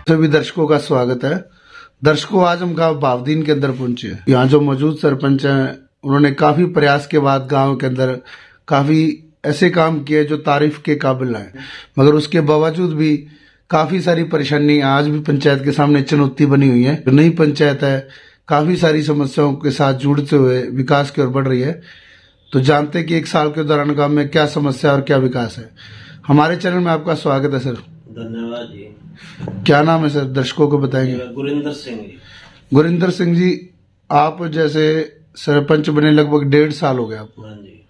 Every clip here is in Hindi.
सभी दर्शकों का स्वागत है। दर्शकों, आज हम गांव बावदीन के अंदर पहुंचे हैं। यहाँ जो मौजूद सरपंच हैं, उन्होंने काफी प्रयास के बाद गांव के अंदर काफी ऐसे काम किए जो तारीफ के काबिल हैं, मगर उसके बावजूद भी काफी सारी परेशानी आज भी पंचायत के सामने चुनौती बनी हुई है। जो नई पंचायत है, काफी सारी समस्याओं के साथ जुड़ते हुए विकास की ओर बढ़ रही है। तो जानते कि एक साल के दौरान गांव में क्या समस्या और क्या विकास है। हमारे चैनल में आपका स्वागत है सर। धन्यवाद जी। क्या नाम है सर, दर्शकों को बताएंगे? गुरिंदर सिंह जी। गुरिंदर सिंह जी, आप जैसे सरपंच बने लगभग 1.5 साल हो गया आपको। हाँ जी।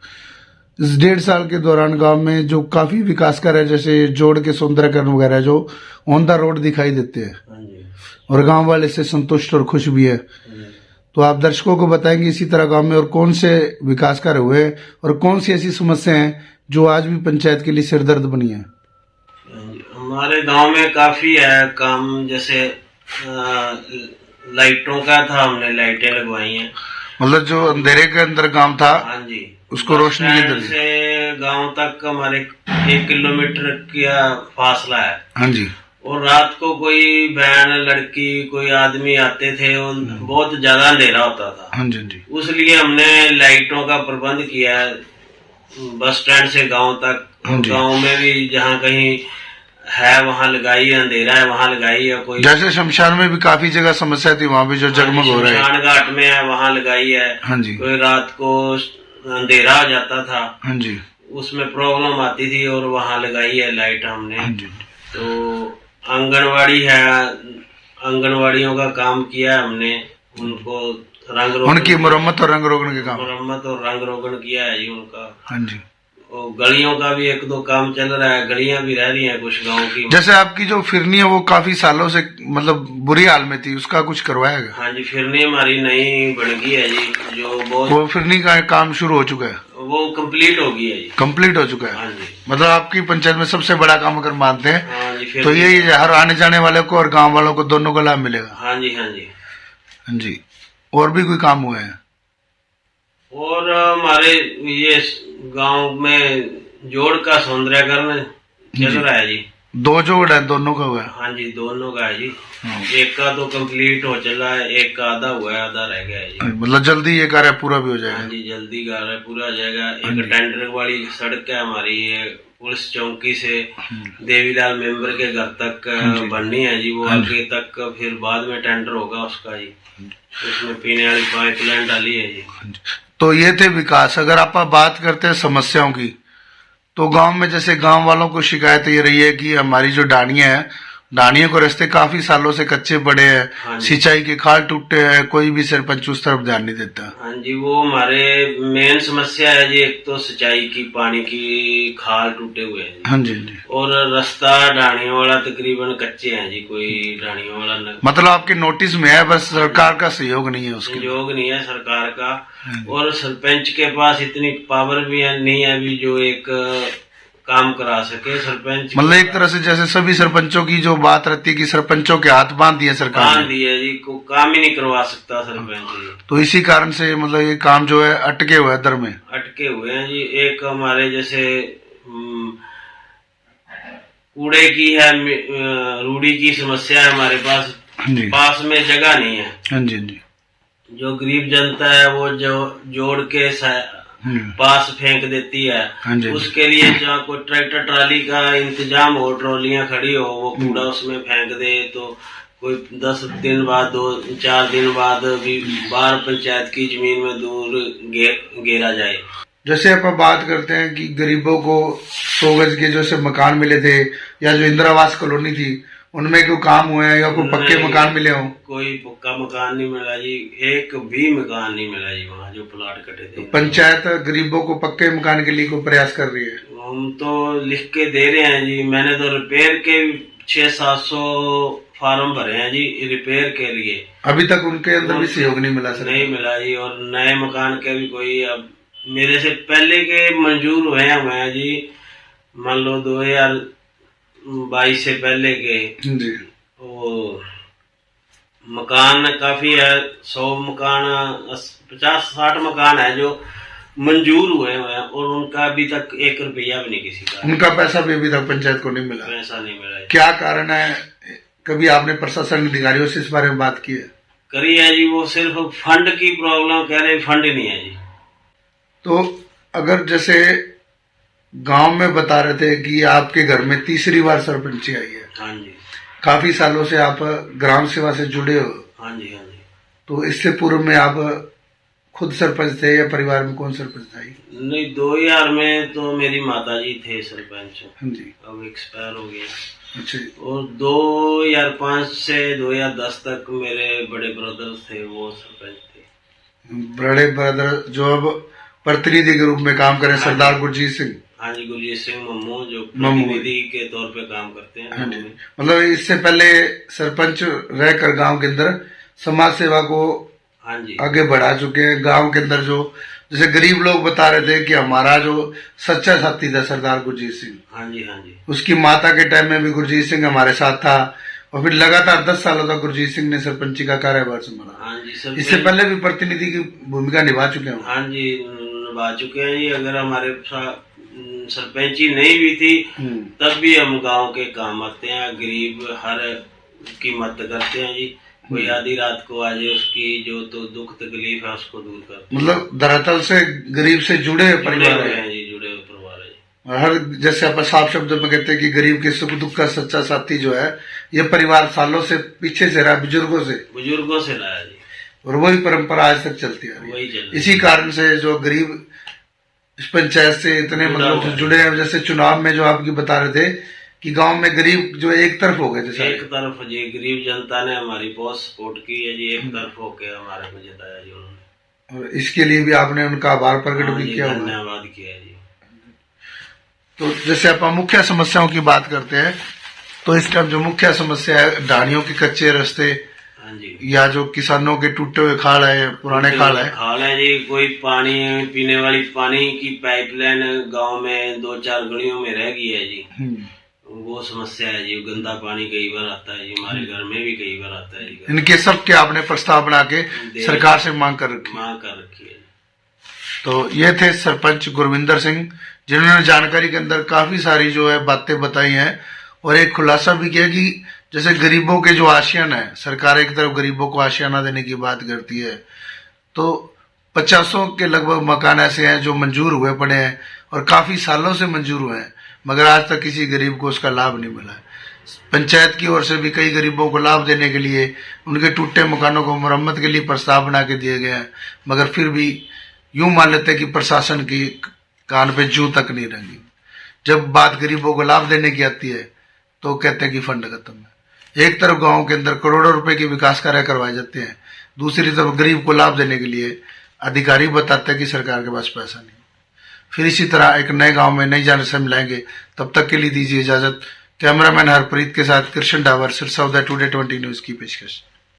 इस 1.5 साल के दौरान गांव में जो काफी विकास कर रहे हैं, जैसे जोड़ के सौंदर्यकरण वगैरह जो ऑन द रोड दिखाई देते हैं, हाँ जी। और गांव वाले से संतुष्ट और खुश भी है। तो आप दर्शकों को बताएंगे इसी तरह गांव में और कौन से विकास कार्य हुए और कौन सी ऐसी समस्याएं हैं जो आज भी पंचायत के लिए सिरदर्द बनी है। हमारे गांव में काफी है काम, जैसे लाइटों का था, हमने लाइटें लगवाई हैं। मतलब जो अंधेरे के अंदर गांव था, हाँ जी, उसको रोशनी के स्टैंड से गांव तक हमारे 1 किलोमीटर का फासला है। हाँ जी। और रात को कोई बहन लड़की कोई आदमी आते थे, बहुत ज्यादा अंधेरा होता था। हाँ जी, हाँ जी। उसलिए हमने लाइटों का प्रबंध किया है, बस स्टैंड से गांव तक। गांव में भी जहाँ कहीं है वहाँ लगाई है, अंधेरा है वहाँ लगाई है। कोई जैसे शमशान में भी काफी जगह समस्या थी, वहाँ भी जो जगमग हो रहा है। शमशान घाट में है वहाँ लगाई है। हाँ जी। कोई रात को अंधेरा हो जाता था, हाँ जी, उसमें प्रॉब्लम आती थी और वहाँ लगाई है लाइट हमने। हाँ जी। तो आंगनवाड़ी है, आंगनवाड़ियों का काम किया है हमने, उनको रंग रोगन, उनकी मरम्मत और रंग रोगन के काम, मरम्मत और रंग रोगन किया है जी उनका। हाँ जी। और गलियों का भी 1-2 काम चल रहा है, गलियां भी रह रही हैं कुछ गांव की। जैसे आपकी जो फिरनी है वो काफी सालों से मतलब बुरी हाल में थी, उसका कुछ करवाएगा? हाँ जी, फिरनी हमारी नई बन गई है जी, जो बहुत वो फिरनी का काम शुरू हो चुका है, वो कंप्लीट हो गई है जी। कंप्लीट हो चुका है। हाँ जी। मतलब आपकी पंचायत में सबसे बड़ा काम अगर मानते हैं, हाँ जी, तो यही हर आने जाने वाले को और गाँव वालों को दोनों को लाभ मिलेगा। हाँ जी, हाँ जी, हाँ जी। और भी कोई काम हुए हैं? और हमारे ये गांव में जोड़ का सौंदर्यकरण चल रहा है जी। 2 जोड़ है, दोनों का हुआ है? हाँ जी, दोनों का है जी। हाँ। एक का तो कंप्लीट हो चला है, एक का आधा हुआ है, आधा रह गया है जी। मतलब जल्दी ये कार्य पूरा भी हो जाएगा? हाँ जी, जल्दी कार्य पूरा हो जाएगा। एक टेंडर वाली सड़क है हमारी, ये पुलिस चौकी से देवीलाल मेंबर के घर तक बननी है जी, वो आगे तक फिर बाद में टेंडर होगा उसका जी। उसमें पीने वाली पाइपलाइन डाली है जी। तो ये थे विकास। अगर आप बात करते हैं समस्याओं की, तो गांव में जैसे गांव वालों को शिकायत ये रही है कि हमारी जो डाणियां हैं, डाणियों को रास्ते काफी सालों से कच्चे पड़े हैं, हाँ सिंचाई के खाल टूटे हैं, कोई भी सरपंच उस तरफ ध्यान नहीं देता। हाँ जी, वो हमारे मेन समस्या है जी। एक तो सिंचाई की, पानी की खाल टूटे हुए हैं जी। हाँ जी, हाँ जी। और और रास्ता डाणियों वाला तकरीबन कच्चे हैं जी, कोई डाणियों वाला मतलब आपके नोटिस में है, बस सरकार का सहयोग नहीं है उसके। सहयोग नहीं है सरकार का, और सरपंच के पास इतनी पावर भी नहीं है अभी जो एक काम करा सके सरपंच। मतलब एक तरह से जैसे सभी सरपंचों की जो बात रहती है कि सरपंचों के हाथ बांध दिए सरकार ने। बांध दिया जी, को काम ही नहीं करवा सकता सरपंच जी। तो इसी कारण से मतलब ये काम जो है अटके हुए है, दर में अटके हुए हैं जी। एक हमारे जैसे कूड़े की है, रूढ़ी की समस्या है हमारे पास। हाँ जी, पास में जगह नहीं है। हाँ जी, हाँ जी। जो गरीब जनता है वो जो जोड़ के पास फेंक देती है। हाँ जी। उसके लिए जहाँ कोई ट्रैक्टर ट्राली का इंतजाम हो, ट्रॉलियां खड़ी हो, वो कूड़ा उसमें फेंक दे, तो कोई 10 दिन बाद 2-4 दिन बाद भी बाहर पंचायत की जमीन में दूर घेरा जाए। जैसे आप बात करते हैं कि गरीबों को 100 गज के जैसे मकान मिले थे, या जो इंदिरा आवास कॉलोनी थी उनमें कोई काम हुए हैं, या कोई पक्के मकान मिले हों? कोई पक्का मकान नहीं मिला जी, एक भी मकान नहीं मिला जी वहाँ जो प्लाट कटे थे। पंचायत गरीबों को पक्के मकान के लिए कोई प्रयास कर रही है? हम तो लिख के दे रहे हैं जी। मैंने तो रिपेयर के 600-700 फार्म भरे हैं जी रिपेयर के लिए। अभी तक उनके अंदर भी सहयोग नहीं मिला सर? नहीं मिला जी। और नए मकान के भी कोई, अब मेरे से पहले के मंजूर हुए हैं जी, मान लो 2022 से पहले के जी। वो मकान काफी है, 100 मकान 50-60 मकान है जो मंजूर हुए हैं, और उनका अभी तक 1 रुपया भी नहीं किसी का। उनका पैसा भी अभी तक पंचायत को नहीं मिला? पैसा नहीं मिला। क्या कारण है? कभी आपने प्रशासन अधिकारियों से इस बारे में बात की है? करी है जी, वो सिर्फ फंड की प्रॉब्लम कह रहे, फंड नहीं है जी। तो अगर जैसे गांव में बता रहे थे कि आपके घर में तीसरी बार सरपंची आई है, हाँ जी, काफी सालों से आप ग्राम सेवा से जुड़े हो, हाँ जी, हाँ जी। तो इससे पूर्व में आप खुद सरपंच थे या परिवार में कौन सरपंच था? नहीं, 2000 में तो मेरी माता जी थे सरपंच, हाँ जी। अब एक्सपायर हो गए। अच्छा। और 2005 से 2010 तक मेरे बड़े ब्रदर थे, वो सरपंच थे। बड़े ब्रदर जो अब प्रतिनिधि के रूप में काम करें, सरदार गुरजीत सिंह। हाँ जी, गुरजीत सिंह मम्मू, जो प्रतिनिधि के तौर पे काम करते हैं। हाँ जी। मतलब इससे पहले सरपंच रहकर गांव के अंदर समाज सेवा को हाँ जी आगे बढ़ा चुके हैं। गांव के अंदर जो जैसे गरीब लोग बता रहे थे कि हमारा जो सच्चा साथी था सरदार गुरजीत सिंह, हाँ जी, हाँ जी, उसकी माता के टाइम में भी गुरजीत सिंह हमारे साथ था, और फिर लगातार 10 सालों तक गुरजीत सिंह ने सरपंची का कार्यभार संभाला। हाँ जी सर, इससे पहले भी प्रतिनिधि की भूमिका निभा चुके हैं। हाँ जी, निभा चुके हैं जी। अगर हमारे सरपंची नहीं भी थी तब भी हम गांव के काम आते हैं, गरीब हर की मदद करते हैं जी। कोई आधी रात को आ जाए, उसकी जो तो दुख तकलीफ है उसको दूर करते हैं। मतलब दरअसल से गरीब से जुड़े हुए परिवार हैं जी, जुड़े हुए परिवार है जी। और हर जैसे अपन साफ शब्दों में कहते हैं कि गरीब के सुख दुख का सच्चा साथी जो है ये परिवार सालों से पीछे से रहा, बुजुर्गों से रहा जी, और वही परंपरा आज तक चलती आ रही है। इसी कारण से जो गरीब इस पंचायत से इतने मतलब जुड़े हैं। जैसे चुनाव में जो आपकी बता रहे थे कि गांव में गरीब जो एक तरफ हो गए थे, एक तरफ जी, गरीब जनता ने हमारी बहुत सपोर्ट की है जी, एक तरफ होके हमारे को जिताया जी उन्होंने, और इसके लिए भी आपने उनका आभार प्रकट भी किया, धन्यवाद किया जी। तो जैसे अपन मुख्य समस्याओं की बात करते हैं, तो इस टाइम जो मुख्य समस्या है ढाणियों के कच्चे रास्ते, हाँ जी, या जो किसानों के टूटे हुए खाल है, पुराने खाल है जी। कोई पानी पीने वाली पानी की पाइपलाइन गांव में 2-4 गलियों में रह गई है जी, वो समस्या है जी। गंदा पानी कई बार आता है जी, हमारे घर में भी कई बार आता है जी। इनके सब के आपने प्रस्ताव बना के सरकार से मांग कर रखी है। तो ये थे सरपंच गुरविंदर सिंह, जिन्होंने जानकारी के अंदर काफी सारी जो है बातें बताई हैं, और एक खुलासा भी किया कि जैसे गरीबों के जो आशियाना है, सरकार एक तरफ गरीबों को आशियाना देने की बात करती है, तो 50 के लगभग मकान ऐसे हैं जो मंजूर हुए पड़े हैं, और काफी सालों से मंजूर हुए हैं, मगर आज तक किसी गरीब को उसका लाभ नहीं मिला है। पंचायत की ओर से भी कई गरीबों को लाभ देने के लिए उनके टूटे मकानों को मरम्मत के लिए प्रस्ताव बना के दिए गए हैं, मगर फिर भी यूं मान लेते हैं कि प्रशासन की कान पे जू तक नहीं रंगी। जब बात गरीबों को लाभ देने की आती है तो कहते हैं कि फंड खत्म है। एक तरफ गांव के अंदर करोड़ों रुपए के विकास कार्य करवाए जाते हैं, दूसरी तरफ गरीब को लाभ देने के लिए अधिकारी बताते हैं कि सरकार के पास पैसा नहीं। फिर इसी तरह एक नए गांव में नई जानकारी से मिलाएंगे, तब तक के लिए दीजिए इजाजत। कैमरामैन हरप्रीत के साथ कृष्ण डावर, सिरसा उदय टुडे 20 न्यूज की पेशकश।